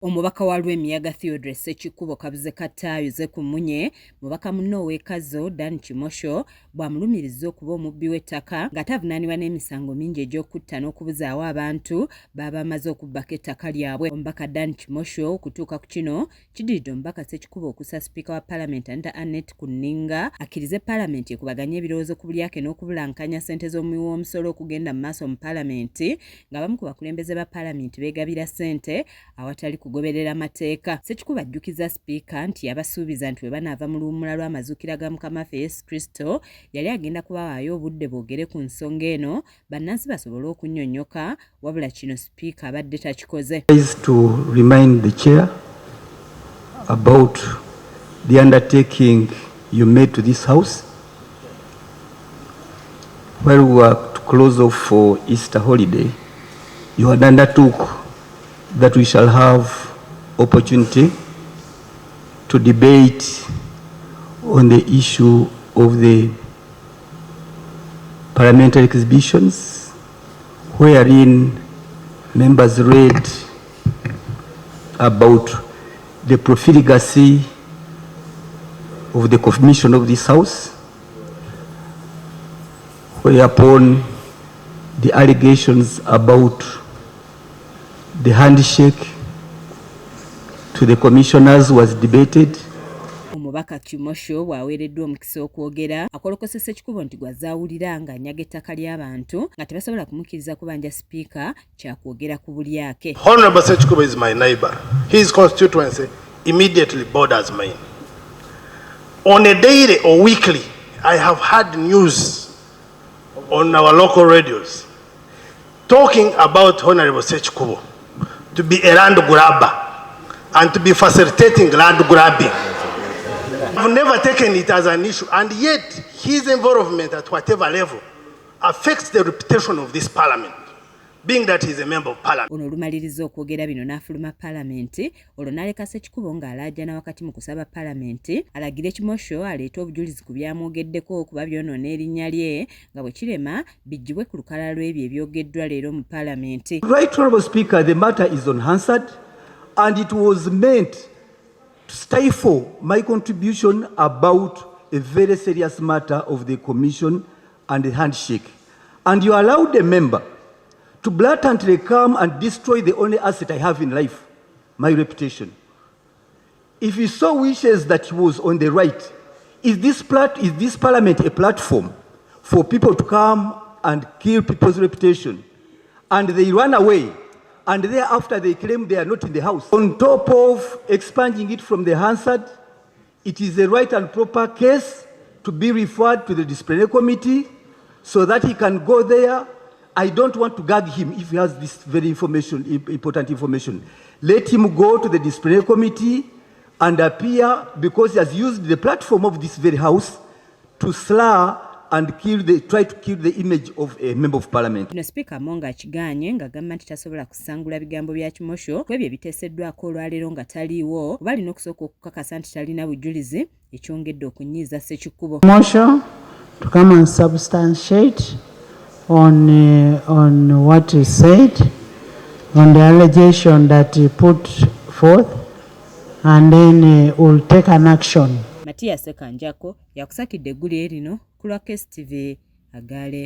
Omubaka wa Lwemiyaga Theodore Ssekikuba kabuze kataayoze ku munye mubaka munno w'ekazo Dan Kimosho bwamulumiriza okuba omubbi w'ettaka nga tavunaanibwa n'emisango mingi egy'okutta n'okubuzaawo abantu baba bamaze okubbako ettaka lyabwe. Omubaka Dan Kimosho okutuuka ku kino kiddiridde omubaka Ssekikuba okussa sipiika wa Paalamenti Anita Annette Kuninga akkirize Paalamenti ekubaganye ebirowoozo ku bulyake n'okubulankanya ssente z'omuwi w'omusolo okugenda mu maaso mu Paalamenti ng'abamu ku bakulembeze ba Paalamenti beegabira ssente awatali kugoberera mateeka. Ssekikuba ajjukiza sipiika nti yabasuubiza nti bwe banaava mu luwummula lw'amazuukira ga Mukama Yesu Kristo yali agenda kubawaayo obudde boogere ku nsonga eno bannansi basobole okunnyonnyoka, wabula kino sipiika abadde takikoze. To remind the chair about the undertaking you made to this house while we were to close off for Easter holiday. You had undertook that we shall have opportunity to debate on the issue of the parliamentary exhibitions, wherein members read about the profligacy of the commission of this house, whereupon the allegations about the handshake to the commissioners was debated. Omubaka Kimosho bw'aweereddwa omukisa okwogera akolokose Ssekikuba nti gwazaawulira ng'anyaga ettaka ly'abantu nga tebasobola kumukkiriza kubanja sipiika kyakwogera ku bulyake. Honorable Ssekikuba is my neighbor. His constituency immediately borders mine. On a daily or weekly, I have had news on our local radios talking about Honorable Ssekikuba to be a land grabber and to be facilitating land grabbing. I've never taken it as an issue, and yet his involvement at whatever level affects the reputation of this parliament, being that he's a member of parliament. Ono olumaliriza okwogera bino n'afuluma Paalamenti, olwo n'aleka Ssekikuba ng'alaajana wakati mu kusaba Paalamenti alagire Kimosho aleete obujulizi ku byamwogeddeko kuba byonoona erinnya lye nga bwe kirema bijjibwe ku lukalala lw'ebyo ebyogeddwa leero mu Paalamenti. Right, Honorable Speaker, the matter is unanswered and it was meant to stifle my contribution about a very serious matter of the commission and the handshake. And you allowed a member to blatantly come and destroy the only asset I have in life, my reputation. If he so wishes that he was on the right, is this parliament a platform for people to come and kill people's reputation? And they run away, and thereafter they claim they are not in the house. On top of expunging it from the Hansard, it is a right and proper case to be referred to the disciplinary committee so that he can go there. I don't want to gag him if he has this very important information. Let him go to the disciplinary committee and appear, because he has used the platform of this very house to slur and try to kill the image of a member of parliament. Kino Speaker Monga akiganye ng'agamba nti tasobola kusangula bigambo bya Kimosho kwebyo ebiteeseddwako olwaleero nga taliiwo kuba alina okusooka okukakasa nti talina bujulizi ekyongedde okunyiiza Ssekikubo. Kimosho to come and substantiate on what he said, on the allegation that he put forth, and then we'll take an action. Matias Sekanjako yakusakidde eggulu erino ku lwa KSTV Agale.